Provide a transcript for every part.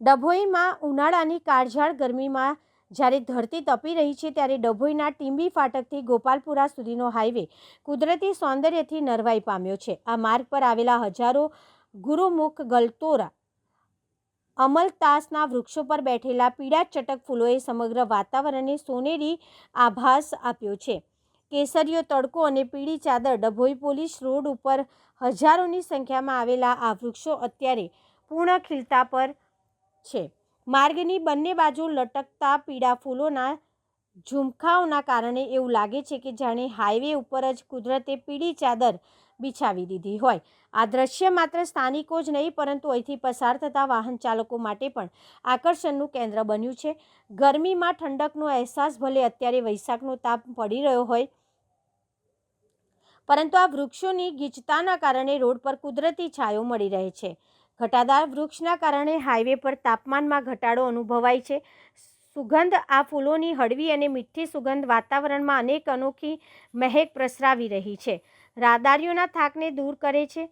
ડભોઈમાં ઉનાળાની કાળઝાળ ગરમીમાં જ્યારે ધરતી તપી રહી છે ત્યારે ડભોઈના ટીંબી ફાટકથી ગોપાલપુરા સુધીનો હાઈવે કુદરતી સૌંદર્યથી નરવાઈ પામ્યો છે। આ માર્ગ પર આવેલા હજારો ગુરુમુખ, ગલતોરા, અમલતાસના વૃક્ષો પર બેઠેલા પીળા ચટક ફૂલોએ સમગ્ર વાતાવરણને સોનેરી આભાસ આપ્યો છે। કેસરીયો તડકો અને પીળી ચાદર। ડભોઈ પોલીસ રોડ ઉપર હજારોની સંખ્યામાં આવેલા આ વૃક્ષો અત્યારે પૂર્ણ ખીલતા પર છે। માર્ગની બંને બાજુ લટકતા પીળા ફૂલોના ઝુમખાઓના કારણે એવું લાગે છે કે જાણે હાઈવે ઉપર જ કુદરતે પીળી ચાદર બિછાવી દીધી હોય। આ દ્રશ્ય માત્ર સ્થાનિકો જ નહીં પરંતુ અહીંથી પસાર થતા વાહન ચાલકો માટે પણ આકર્ષણનું કેન્દ્ર બન્યું છે। ગરમીમાં ઠંડકનો અહેસાસ ભલે અત્યારે વૈશાખનો તાપ પડી રહ્યો હોય, પરંતુ આ વૃક્ષોની ગીચતાના કારણે રોડ પર કુદરતી છાયો મળી રહે છે। ઘટાદાર વૃક્ષના કારણે હાઈવે પર તાપમાનમાં ઘટાડો અનુભવાય છે। સુગંધ, આ ફૂલોની હળવી અને મીઠી સુગંધ વાતાવરણમાં અનેક અનોખી મહેક પ્રસરાવી રહી છે। રાહદારીઓના થાકને દૂર કરે છે।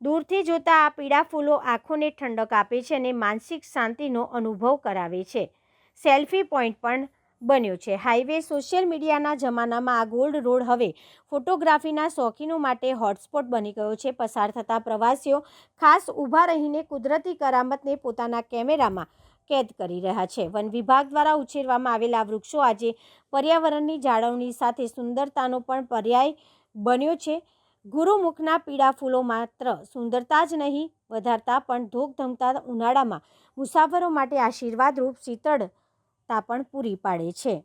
દૂરથી જોતા આ પીળા ફૂલો આંખોને ઠંડક આપે છે અને માનસિક શાંતિનો અનુભવ કરાવે છે। સેલ્ફી પોઈન્ટ પણ બન્યો છે। હાઈવે સોશિયલ મીડિયાના જમાનામાં આ ગોલ્ડ રોડ હવે ફોટોગ્રાફીના શોખીનો માટે હોટસ્પોટ બની ગયો છે। પસાર થતા પ્રવાસીઓ ખાસ ઊભા રહીને કુદરતી કરામતને પોતાના કેમેરામાં કેદ કરી રહ્યા છે। વન વિભાગ દ્વારા ઉછેરવામાં આવેલા વૃક્ષો આજે પર્યાવરણની જાળવણી સાથે સુંદરતાનો પણ પર્યાય બન્યો છે। ગુરુમુખના પીળા ફૂલો માત્ર સુંદરતા જ નહીં વધારતા પણ ધોકધમતા ઉનાળામાં મુસાફરો માટે આશીર્વાદરૂપ શીતળતા પણ પૂરી પાડે છે।